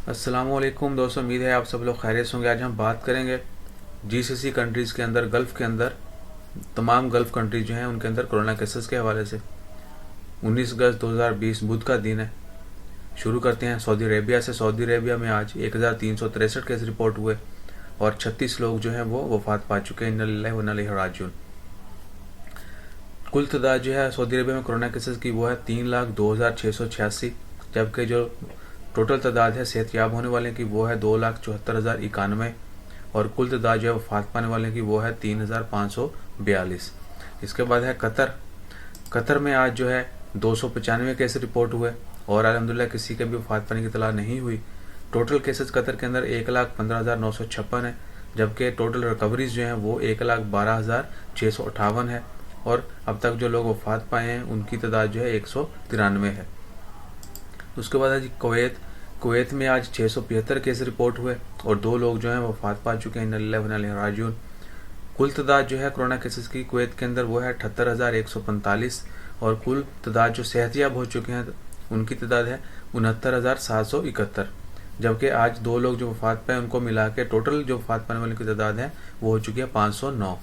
السلام علیکم دوستوں، امید ہے آپ سب لوگ خیریت ہوں گے۔ آج ہم بات کریں گے جی سی سی کنٹریز کے اندر، گلف کے اندر، تمام گلف کنٹریز جو ہیں ان کے اندر کرونا کیسز کے حوالے سے۔ 19 اگست 2020 بدھ کا دن ہے۔ شروع کرتے ہیں سعودی عربیہ سے۔ سعودی عربیہ میں آج 1363 کیس رپورٹ ہوئے اور 36 لوگ جو ہیں وہ وفات پا چکے ہیں۔ انا للہ و انا الیہ راجعون۔ کل تعداد جو ہے سعودی عربیہ میں کرونا کیسز کی وہ ہے 3,02,686، جبکہ جو ٹوٹل تعداد ہے صحت یاب ہونے والے کی وہ ہے 2,74,091، اور کل تعداد جو ہے وفات پانے والے کی وہ ہے 3,542۔ اس کے بعد ہے قطر میں آج جو ہے 295 کیس رپورٹ ہوئے اور الحمدللہ کسی کے بھی وفات پانے کی اطلاع نہیں ہوئی۔ ٹوٹل کیسز قطر کے اندر 1,15,956 ہے، جبکہ ٹوٹل ریکوریز جو ہیں وہ 1,12,658 ہے، اور اب تک جو لوگ وفات پائے ہیں ان کی تعداد جو ہے 193 ہے۔ اس کے بعد ہے جی کویت میں آج 675 کیس رپورٹ ہوئے اور 2 لوگ جو ہیں وفات پا چکے ہیں۔ انا للہ و انا الیہ راجعون۔ کل تعداد جو ہے کرونا کیسز کی کویت کے اندر وہ ہے 78,145، اور کل تعداد جو صحت یاب ہو چکے ہیں ان کی تعداد ہے 69,771، جبکہ آج 2 لوگ جو وفات پائے ان کو ملا کے ٹوٹل جو وفات پانے والے کی تعداد ہے وہ ہو چکی ہے 509۔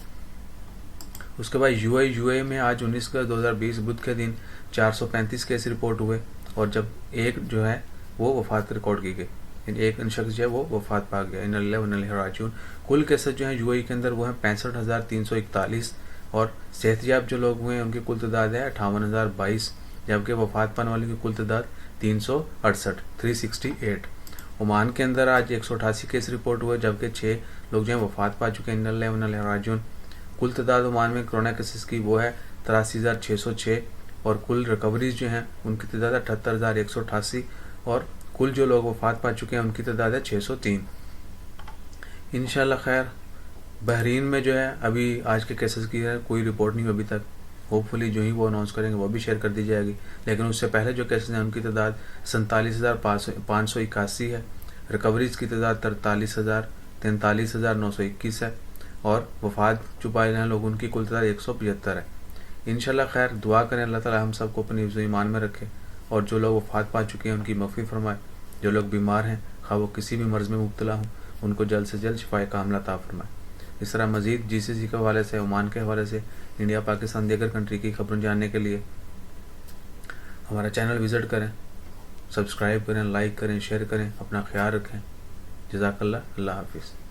اس کے بعد یو اے میں آج 19 اگست 2020 بدھ کے دن 435 کیس رپورٹ ہوئے اور جب ایک جو ہے وہ وفات ریکارڈ کی گئی، یعنی ایک شخص جو ہے وہ وفات پا گیا۔ انا للہ و انا الیہ راجعون۔ کل کیسز جو ہیں یو اے کے اندر وہ ہیں 65,341، اور صحت یاب جو لوگ ہوئے ہیں ان کی کل تعداد ہے 58,022، جبکہ وفات پانے والے کی کل تعداد 368۔ عمان کے اندر آج 188 کیس رپورٹ ہوئے، جبکہ 6 لوگ جو ہیں وفات پا چکے ہیں۔ انا للہ و انا الیہ راجعون۔ کل تعداد عمان میں کرونا کیسز کی وہ ہے 83,606، اور کل ریکوریز جو ہیں ان کی تعداد ہے 78,188، اور کل جو لوگ وفات پا چکے ہیں ان کی تعداد ہے 603۔ انشاءاللہ خیر۔ بحرین میں جو ہے ابھی آج کے کیسز کی ہے کوئی رپورٹ نہیں ابھی تک، ہوپ فلی جو ہی وہ اناؤنس کریں گے وہ بھی شیئر کر دی جائے گی، لیکن اس سے پہلے جو کیسز ہیں ان کی تعداد 47,581 ہے، ریکوریز کی تعداد 43,921 ہے، اور وفات جو پائے ہیں لوگ ان کی کل تعداد 175 ہے۔ انشاءاللہ خیر۔ دعا کریں اللہ تعالی ہم سب کو اپنی حفظ و ایمان میں رکھے، اور جو لوگ وفات پا چکے ہیں ان کی مغفرت فرمائے، جو لوگ بیمار ہیں خواہ وہ کسی بھی مرض میں مبتلا ہوں ان کو جلد سے جلد شفائے کاملہ عطا فرمائے۔ اس طرح مزید جی سی سی کے حوالے سے، عمان کے حوالے سے، انڈیا، پاکستان، دیگر کنٹری کی خبریں جاننے کے لیے ہمارا چینل وزٹ کریں، سبسکرائب کریں، لائک کریں، شیئر کریں، اپنا خیال رکھیں۔ جزاک اللہ۔ اللہ حافظ۔